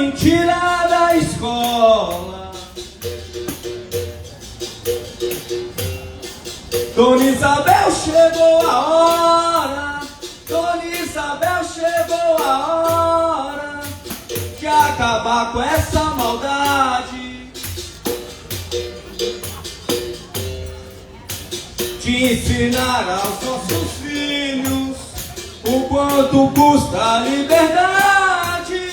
mentira da escola. Dona Isabel, chegou a hora. Dona Isabel, chegou a hora de acabar com essa maldade, de ensinar aos nossos filhos o quanto custa a liberdade.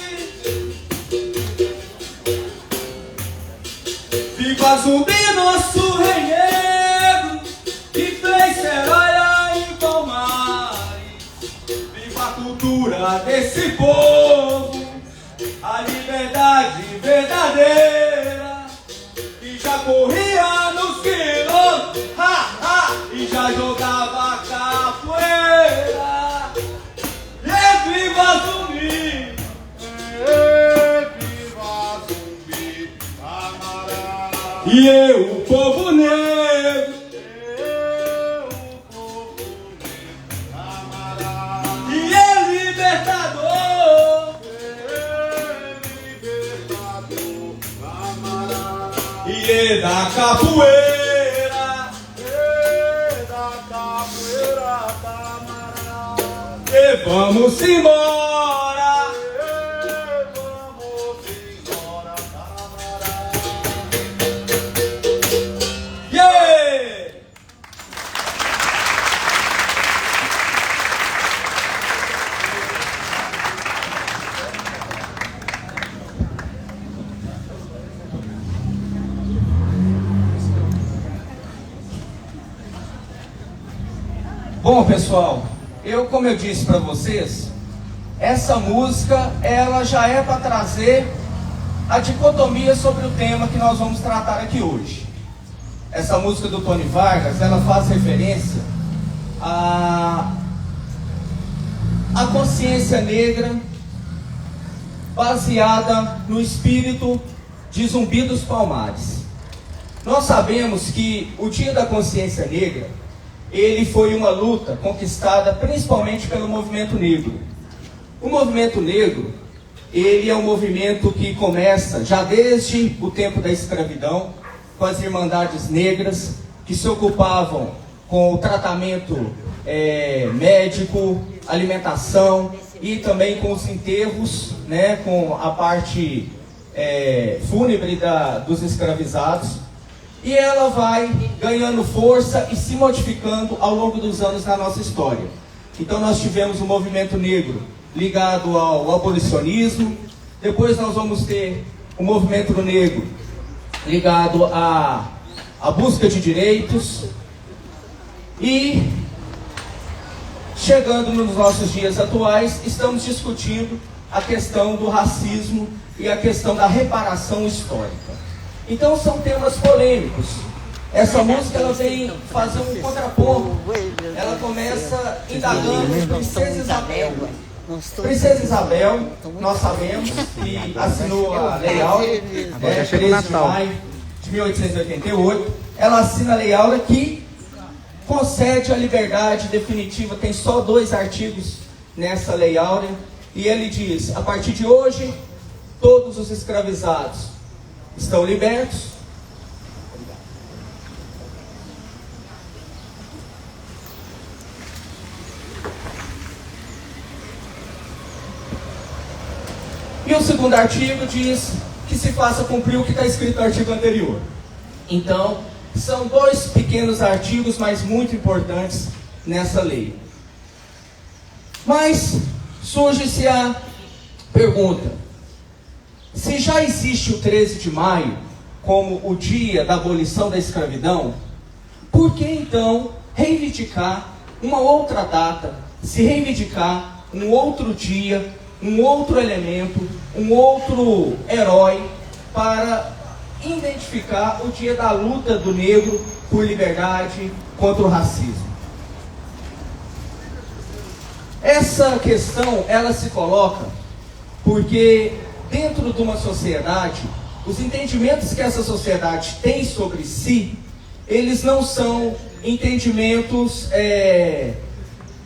Viva Zumbi, nosso rei negro, que fez herói em Palmares. Viva a cultura desse povo, a liberdade verdadeira, que já corria nos quilômetros, e já jogava capoeira. E viva Zumbi! Viva Zumbi, camarada! E eu, o povo negro, O povo negro, camarada! e eu, libertador, Libertador, camarada! e ele da capoeira. Da capoeira, camarada! E vamos embora. Vamos embora, camarada! Yeah! Bom, pessoal, como eu disse para vocês, essa música ela já é para trazer a dicotomia sobre o tema que nós vamos tratar aqui hoje. Essa música do Tony Vargas, ela faz referência à consciência negra baseada no espírito de Zumbi dos Palmares. Nós sabemos que o Dia da Consciência Negra, ele foi uma luta conquistada principalmente pelo movimento negro. O movimento negro, ele é um movimento que começa já desde o tempo da escravidão, com as irmandades negras, que se ocupavam com o tratamento médico, alimentação e também com os enterros, né, com a parte fúnebre dos escravizados. E ela vai ganhando força e se modificando ao longo dos anos na nossa história. Então nós tivemos o movimento negro ligado ao abolicionismo, depois nós vamos ter o movimento negro ligado à busca de direitos, e chegando nos nossos dias atuais, estamos discutindo a questão do racismo e a questão da reparação histórica. Então são temas polêmicos. Essa música ela vem fazer um contraponto. Ela começa indagando Princesa Isabel. Princesa Isabel, nós sabemos que assinou a Lei Áurea, 13 de maio de 1888. Ela assina a Lei Áurea que concede a liberdade definitiva. Tem só 2 artigos nessa Lei Áurea. E ele diz: a partir de hoje, todos os escravizados estão libertos. E o segundo artigo diz que se faça cumprir o que está escrito no artigo anterior. Então, são 2 pequenos artigos, mas muito importantes nessa lei. Mas surge-se a pergunta: se já existe o 13 de maio como o dia da abolição da escravidão, por que então reivindicar uma outra data, se reivindicar um outro dia, um outro elemento, um outro herói para identificar o dia da luta do negro por liberdade contra o racismo? Essa questão, ela se coloca porque dentro de uma sociedade, os entendimentos que essa sociedade tem sobre si, eles não são entendimentos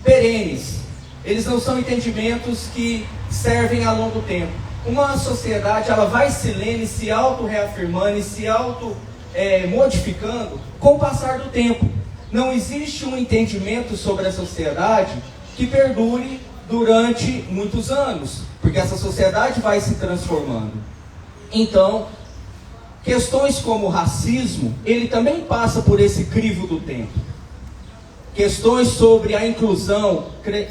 perenes, eles não são entendimentos que servem a longo tempo. uma sociedade ela vai se lendo, se auto-reafirmando e se auto-modificando com o passar do tempo. Não existe um entendimento sobre a sociedade que perdure durante muitos anos, porque essa sociedade vai se transformando. Então, questões como o racismo, ele também passa por esse crivo do tempo. Questões sobre a inclusão,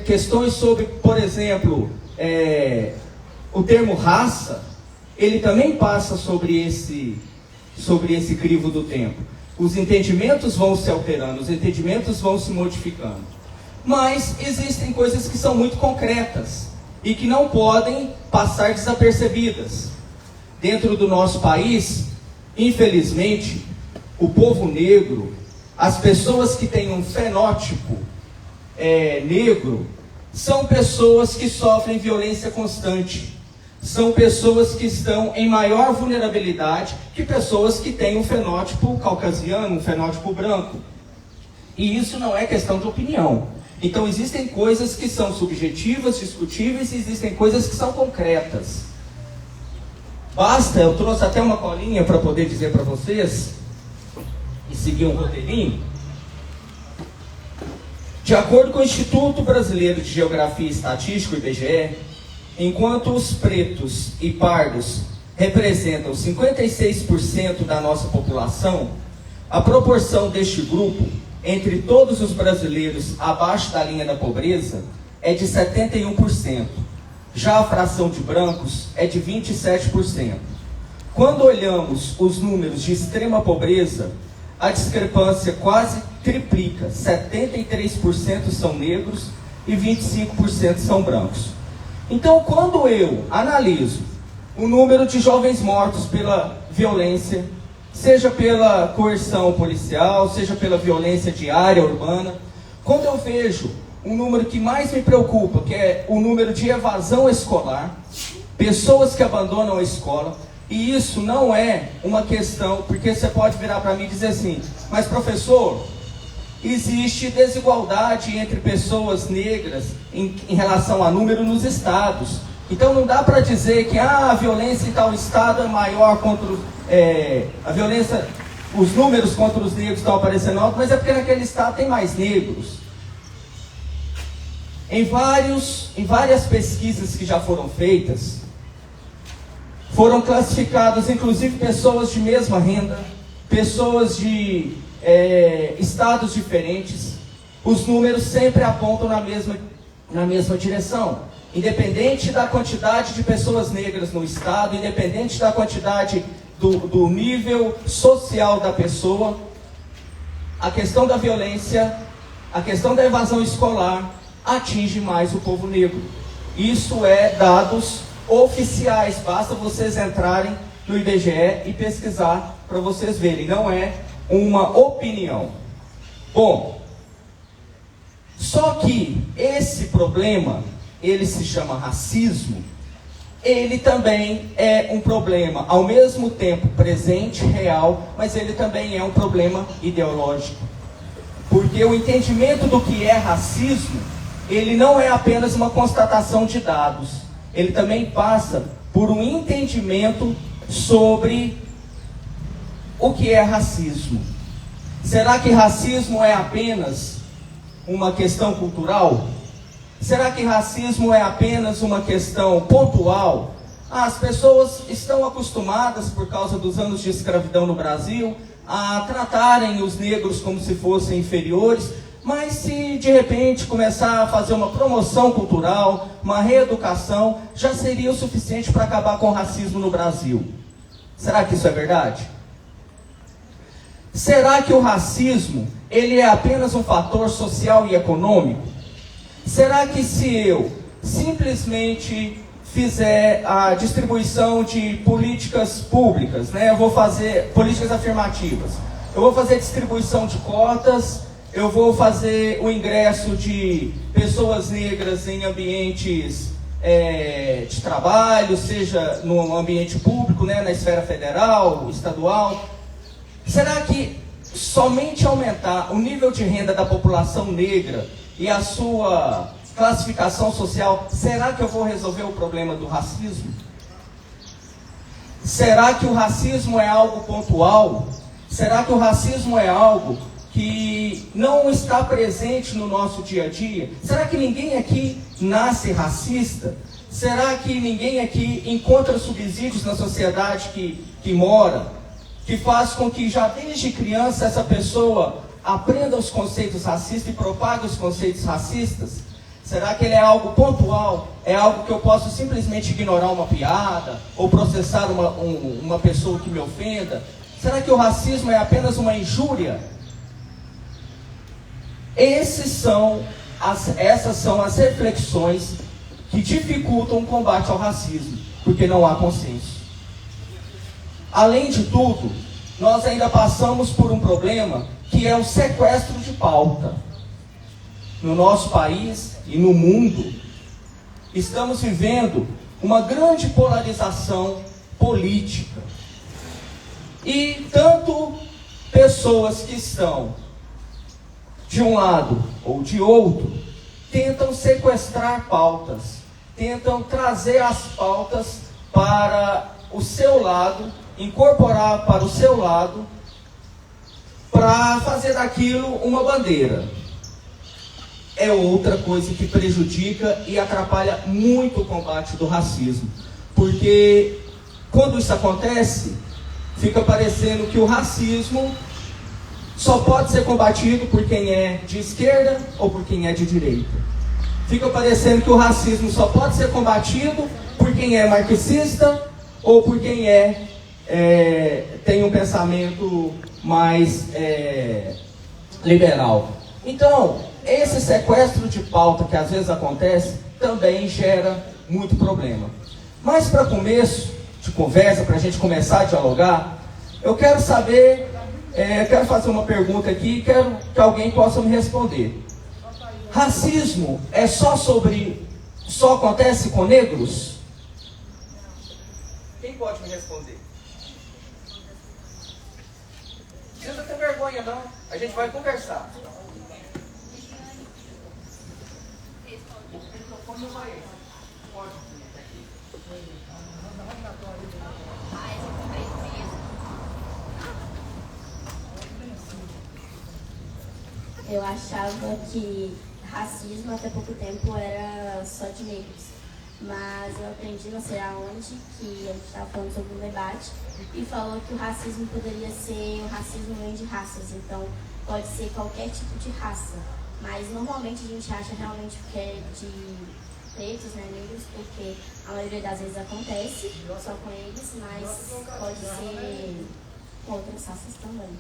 questões sobre, por exemplo, o termo raça, ele também passa sobre esse crivo do tempo. Os entendimentos vão se alterando, os entendimentos vão se modificando. Mas existem coisas que são muito concretas e que não podem passar desapercebidas. Dentro do nosso país, infelizmente, o povo negro, as pessoas que têm um fenótipo negro, são pessoas que sofrem violência constante. São pessoas que estão em maior vulnerabilidade que pessoas que têm um fenótipo caucasiano, um fenótipo branco. E isso não é questão de opinião. Então existem coisas que são subjetivas, discutíveis, e existem coisas que são concretas. Basta, eu trouxe até uma colinha para poder dizer para vocês, e seguir um roteirinho. De acordo com o Instituto Brasileiro de Geografia e Estatística, o IBGE, enquanto os pretos e pardos representam 56% da nossa população, a proporção deste grupo entre todos os brasileiros abaixo da linha da pobreza é de 71%. Já a fração de brancos é de 27%. Quando olhamos os números de extrema pobreza, a discrepância quase triplica. 73% são negros e 25% são brancos. Então, quando eu analiso o número de jovens mortos pela violência, seja pela coerção policial, seja pela violência diária urbana, quando eu vejo um número que mais me preocupa, que é o número de evasão escolar, pessoas que abandonam a escola, e isso não é uma questão, porque você pode virar para mim e dizer assim, mas professor, existe desigualdade entre pessoas negras em relação a número nos estados. Então não dá para dizer que a violência em tal estado é maior contra a violência, os números contra os negros estão aparecendo altos, mas é porque naquele estado tem mais negros. Em várias pesquisas que já foram feitas, foram classificadas inclusive pessoas de mesma renda, pessoas de estados diferentes. Os números sempre apontam na mesma direção. Independente da quantidade de pessoas negras no estado, independente da quantidade do nível social da pessoa, a questão da violência, a questão da evasão escolar atinge mais o povo negro. Isso é dados oficiais, basta vocês entrarem no IBGE e pesquisar para vocês verem, não é uma opinião. Bom, só que esse problema, ele se chama racismo, ele também é um problema, ao mesmo tempo presente, real, mas ele também é um problema ideológico. Porque o entendimento do que é racismo, ele não é apenas uma constatação de dados, ele também passa por um entendimento sobre o que é racismo. Será que racismo é apenas uma questão cultural? Será que racismo é apenas uma questão pontual? As pessoas estão acostumadas, por causa dos anos de escravidão no Brasil, a tratarem os negros como se fossem inferiores, mas se de repente começar a fazer uma promoção cultural, uma reeducação, já seria o suficiente para acabar com o racismo no Brasil. Será que isso é verdade? Será que o racismo, ele é apenas um fator social e econômico? Será que se eu simplesmente fizer a distribuição de políticas públicas, eu vou fazer políticas afirmativas, eu vou fazer distribuição de cotas, eu vou fazer o ingresso de pessoas negras em ambientes de trabalho, seja no ambiente público, na esfera federal, estadual. Será que somente aumentar o nível de renda da população negra e a sua classificação social, será que eu vou resolver o problema do racismo? Será que o racismo é algo pontual? Será que o racismo é algo que não está presente no nosso dia a dia? Será que ninguém aqui nasce racista? Será que ninguém aqui encontra subsídios na sociedade que mora, que faz com que já desde criança essa pessoa aprenda os conceitos racistas e propague os conceitos racistas? Será que ele é algo pontual? É algo que eu posso simplesmente ignorar uma piada ou processar uma pessoa que me ofenda? Será que o racismo é apenas uma injúria? Essas são as reflexões que dificultam o combate ao racismo, porque não há consenso. Além de tudo, nós ainda passamos por um problema que é o sequestro de pauta. No nosso país e no mundo, estamos vivendo uma grande polarização política. E tanto pessoas que estão de um lado ou de outro tentam sequestrar pautas, tentam trazer as pautas para o seu lado, incorporar para o seu lado, para fazer daquilo uma bandeira. É outra coisa que prejudica e atrapalha muito o combate do racismo. Porque quando isso acontece, fica parecendo que o racismo só pode ser combatido por quem é de esquerda ou por quem é de direita. Fica parecendo que o racismo só pode ser combatido por quem é marxista ou por quem tem um pensamento mais liberal. Então, esse sequestro de pauta que às vezes acontece também gera muito problema. Mas para começo de conversa, para a gente começar a dialogar, eu quero saber, quero fazer uma pergunta aqui e quero que alguém possa me responder. Racismo é só acontece com negros? Quem pode me responder? Não precisa ter vergonha não, a gente vai conversar. O microfone vai. Pode. Eu achava que racismo até pouco tempo era só de negros, mas eu aprendi não sei aonde que a gente estava falando sobre um debate e falou que o racismo poderia ser o racismo vem de raças, então pode ser qualquer tipo de raça, mas normalmente a gente acha realmente que é de pretos, né, negros, porque a maioria das vezes acontece só com eles, mas pode ser com outras raças também.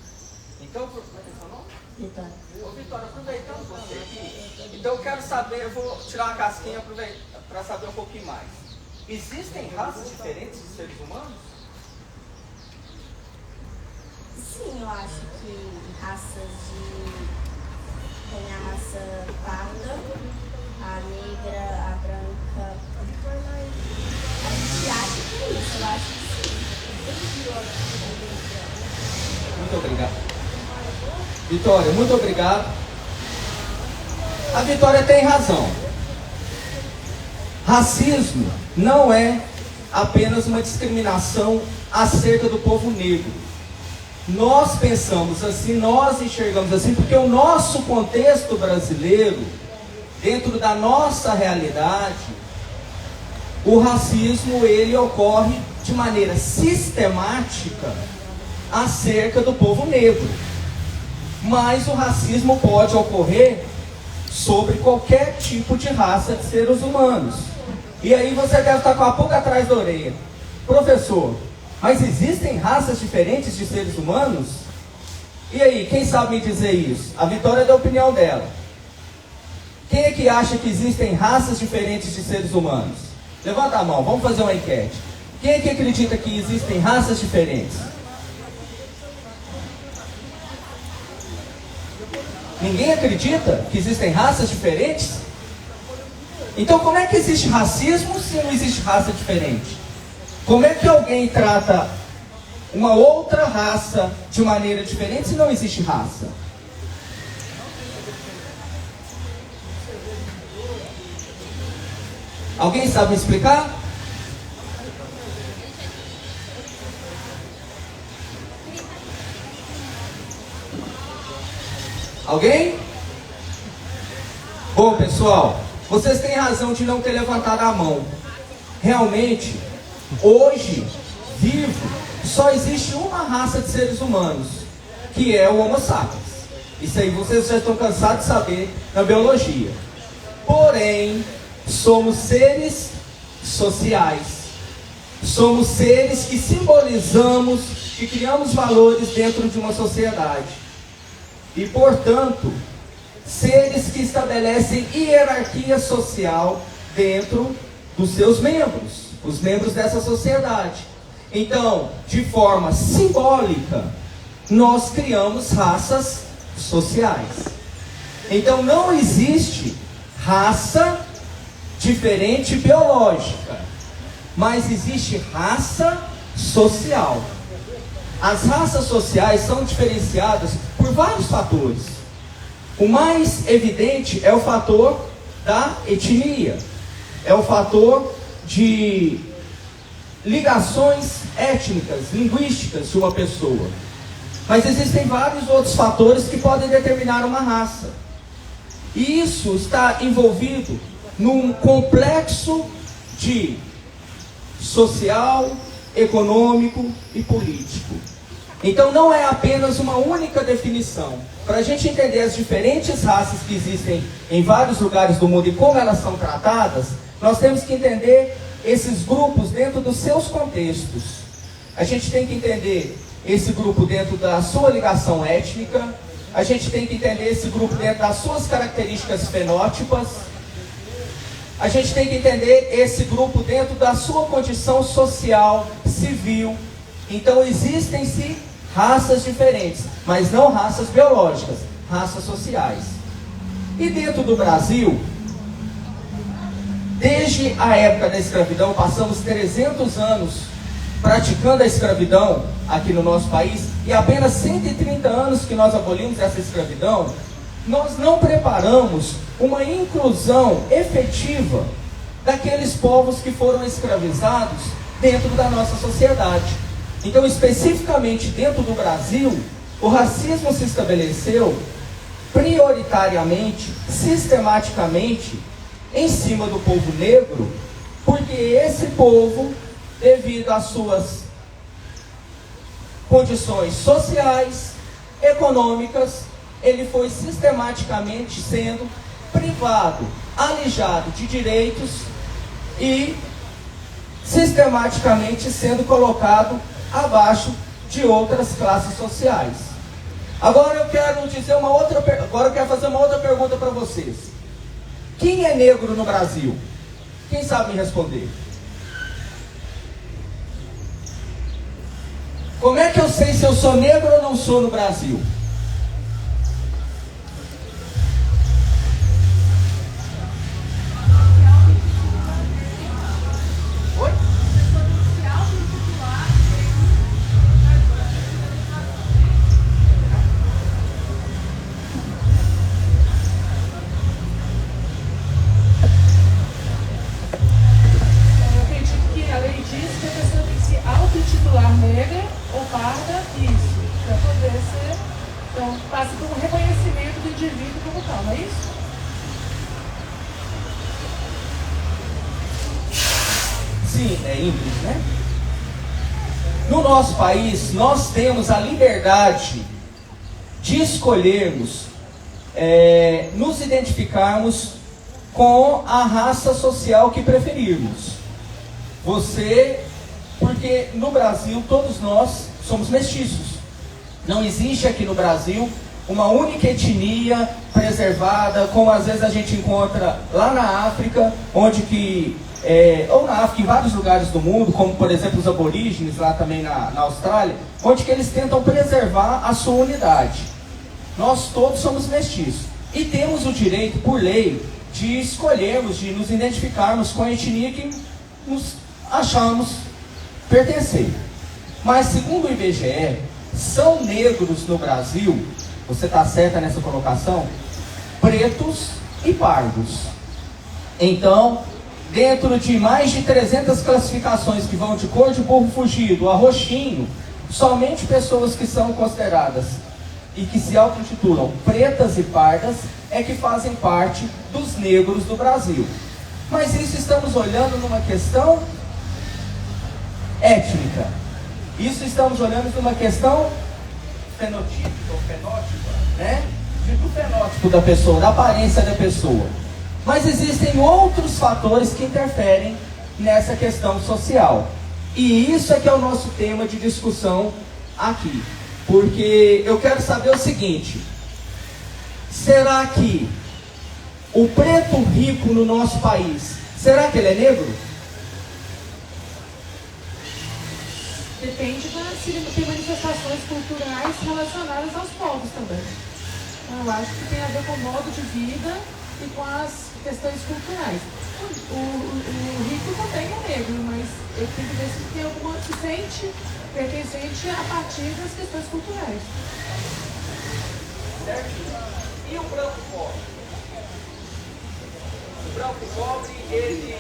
Então, como é que é seu nome? Vitória. Ô Vitória, aproveitando você aqui, então eu quero saber, eu vou tirar uma casquinha para saber um pouquinho mais. Existem raças diferentes de seres humanos? Sim, eu acho que raças tem a raça parda, a negra, a branca. A gente acha que é isso, eu acho que sim. Muito obrigado. Vitória, muito obrigado. A Vitória tem razão. Racismo não é apenas uma discriminação acerca do povo negro. Nós pensamos assim, nós enxergamos assim, porque o nosso contexto brasileiro, dentro da nossa realidade, o racismo ele ocorre de maneira sistemática acerca do povo negro. Mas o racismo pode ocorrer sobre qualquer tipo de raça de seres humanos. E aí você deve estar com a pulga atrás da orelha. Professor, mas existem raças diferentes de seres humanos? E aí, quem sabe me dizer isso? A Vitória deu a opinião dela. Quem é que acha que existem raças diferentes de seres humanos? Levanta a mão, vamos fazer uma enquete. Quem é que acredita que existem raças diferentes? Ninguém acredita que existem raças diferentes? Então como é que existe racismo se não existe raça diferente? Como é que alguém trata uma outra raça de maneira diferente se não existe raça? Alguém sabe me explicar? Alguém? Bom, pessoal, vocês têm razão de não ter levantado a mão. Realmente, hoje, vivo, só existe uma raça de seres humanos, que é o Homo sapiens. Isso aí vocês já estão cansados de saber na biologia. Porém, somos seres sociais. Somos seres que simbolizamos, que criamos valores dentro de uma sociedade. E, portanto, seres que estabelecem hierarquia social dentro dos seus membros, os membros dessa sociedade. Então, de forma simbólica, nós criamos raças sociais. Então, não existe raça diferente biológica, mas existe raça social. As raças sociais são diferenciadas por vários fatores. O mais evidente é o fator da etnia, é o fator de ligações étnicas, linguísticas de uma pessoa. Mas existem vários outros fatores que podem determinar uma raça. E isso está envolvido num complexo de social, econômico e político. Então não é apenas uma única definição. Para a gente entender as diferentes raças que existem em vários lugares do mundo e como elas são tratadas, nós temos que entender esses grupos dentro dos seus contextos. A gente tem que entender esse grupo dentro da sua ligação étnica, a gente tem que entender esse grupo dentro das suas características fenótipas, a gente tem que entender esse grupo dentro da sua condição social, civil. Então existem-se raças diferentes, mas não raças biológicas, raças sociais. E dentro do Brasil, desde a época da escravidão, passamos 300 anos praticando a escravidão aqui no nosso país, e apenas 130 anos que nós abolimos essa escravidão, nós não preparamos uma inclusão efetiva daqueles povos que foram escravizados dentro da nossa sociedade. Então, especificamente dentro do Brasil, o racismo se estabeleceu prioritariamente, sistematicamente, em cima do povo negro, porque esse povo, devido às suas condições sociais, econômicas, ele foi sistematicamente sendo privado, alijado de direitos e sistematicamente sendo colocado abaixo de outras classes sociais. Agora eu quero fazer uma outra pergunta para vocês. Quem é negro no Brasil? Quem sabe me responder? Como é que eu sei se eu sou negro ou não sou no Brasil? Passa por um reconhecimento do indivíduo como tal, não é isso? Sim, é Ingrid, né? No nosso país, nós temos a liberdade de escolhermos, nos identificarmos com a raça social que preferirmos. Porque no Brasil todos nós somos mestiços. Não existe aqui no Brasil uma única etnia preservada, como às vezes a gente encontra lá na África, ou na África, em vários lugares do mundo, como por exemplo os aborígenes, lá também na Austrália, onde que eles tentam preservar a sua unidade. Nós todos somos mestiços e temos o direito, por lei, de escolhermos, de nos identificarmos com a etnia que nos achamos pertencer. Mas segundo o IBGE, são negros no Brasil, você está certa nessa colocação, pretos e pardos. Então, dentro de mais de 300 classificações que vão de cor de burro fugido a roxinho, somente pessoas que são consideradas e que se auto-intitulam pretas e pardas é que fazem parte dos negros do Brasil. Mas isso estamos olhando numa questão étnica. Isso estamos olhando numa questão fenotípica ou fenótipa, né? Do fenótipo da pessoa, da aparência da pessoa. Mas existem outros fatores que interferem nessa questão social. E isso é que é o nosso tema de discussão aqui. Porque eu quero saber o seguinte: será que o preto rico no nosso país, será que ele é negro? Depende se tem manifestações culturais relacionadas aos povos também. Então, eu acho que tem a ver com o modo de vida e com as questões culturais. O rico também é negro, mas eu tenho que ver se tem alguma que sente pertencente a partir das questões culturais. Certo? E o branco pobre? O branco pobre, ele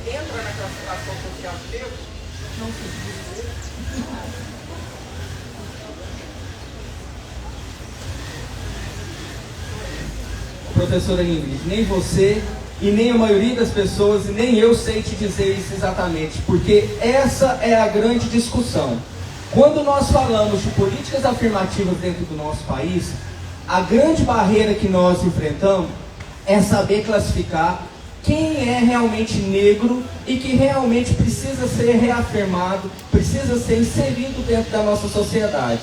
entra na classificação social de negro? Não sei. Professora Ingrid, nem você e nem a maioria das pessoas, e nem eu sei te dizer isso exatamente, porque essa é a grande discussão. Quando nós falamos de políticas afirmativas dentro do nosso país, a grande barreira que nós enfrentamos é saber classificar quem é realmente negro e que realmente precisa ser reafirmado, precisa ser inserido dentro da nossa sociedade.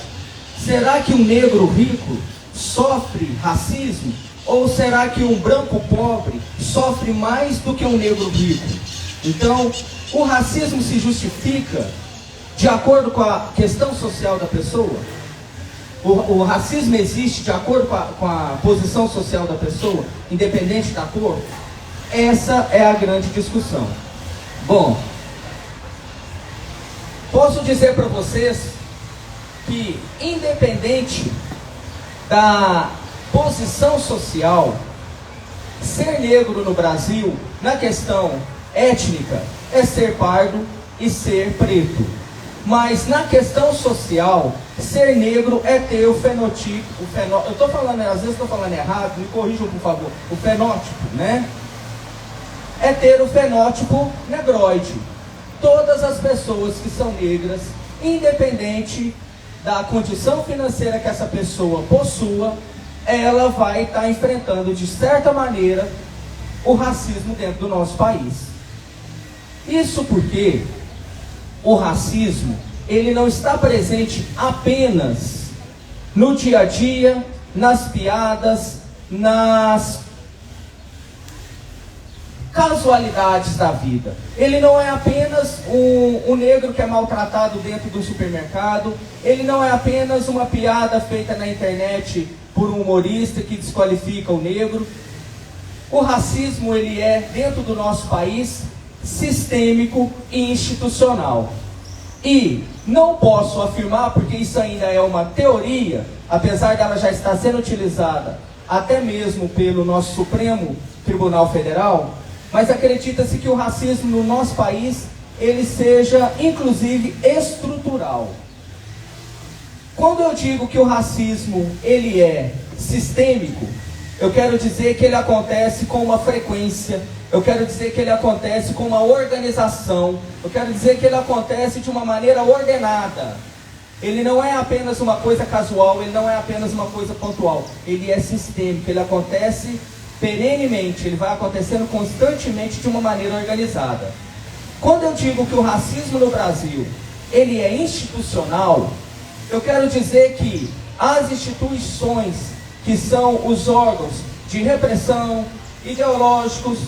Será que um negro rico sofre racismo? Ou será que um branco pobre sofre mais do que um negro rico? Então, o racismo se justifica de acordo com a questão social da pessoa? O racismo existe de acordo com a posição social da pessoa, independente da cor? Essa é a grande discussão. Bom, posso dizer para vocês que, independente da posição social, ser negro no Brasil, na questão étnica, é ser pardo e ser preto. Mas na questão social, ser negro é ter o fenotipo, eu estou falando, às vezes estou falando errado, me corrijam por favor, o fenótipo, né? É ter o fenótipo negroide. Todas as pessoas que são negras, independente da condição financeira que essa pessoa possua, ela vai estar enfrentando de certa maneira o racismo dentro do nosso país. Isso porque o racismo, ele não está presente apenas no dia a dia, nas piadas, nas casualidades da vida. Ele não é apenas um negro que é maltratado dentro do supermercado, ele não é apenas uma piada feita na internet por um humorista que desqualifica o negro. O racismo, ele é, dentro do nosso país, sistêmico e institucional. E não posso afirmar, porque isso ainda é uma teoria, apesar dela já estar sendo utilizada até mesmo pelo nosso Supremo Tribunal Federal, mas acredita-se que o racismo no nosso país, ele seja, inclusive, estrutural. Quando eu digo que o racismo, ele é sistêmico, eu quero dizer que ele acontece com uma frequência, eu quero dizer que ele acontece com uma organização, eu quero dizer que ele acontece de uma maneira ordenada. Ele não é apenas uma coisa casual, ele não é apenas uma coisa pontual, ele é sistêmico, ele acontece perenemente, ele vai acontecendo constantemente de uma maneira organizada. Quando eu digo que o racismo no Brasil, ele é institucional, eu quero dizer que as instituições, que são os órgãos de repressão ideológicos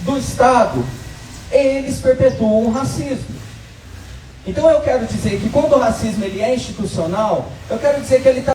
do Estado, eles perpetuam o racismo. Então eu quero dizer que quando o racismo ele é institucional, eu quero dizer que ele está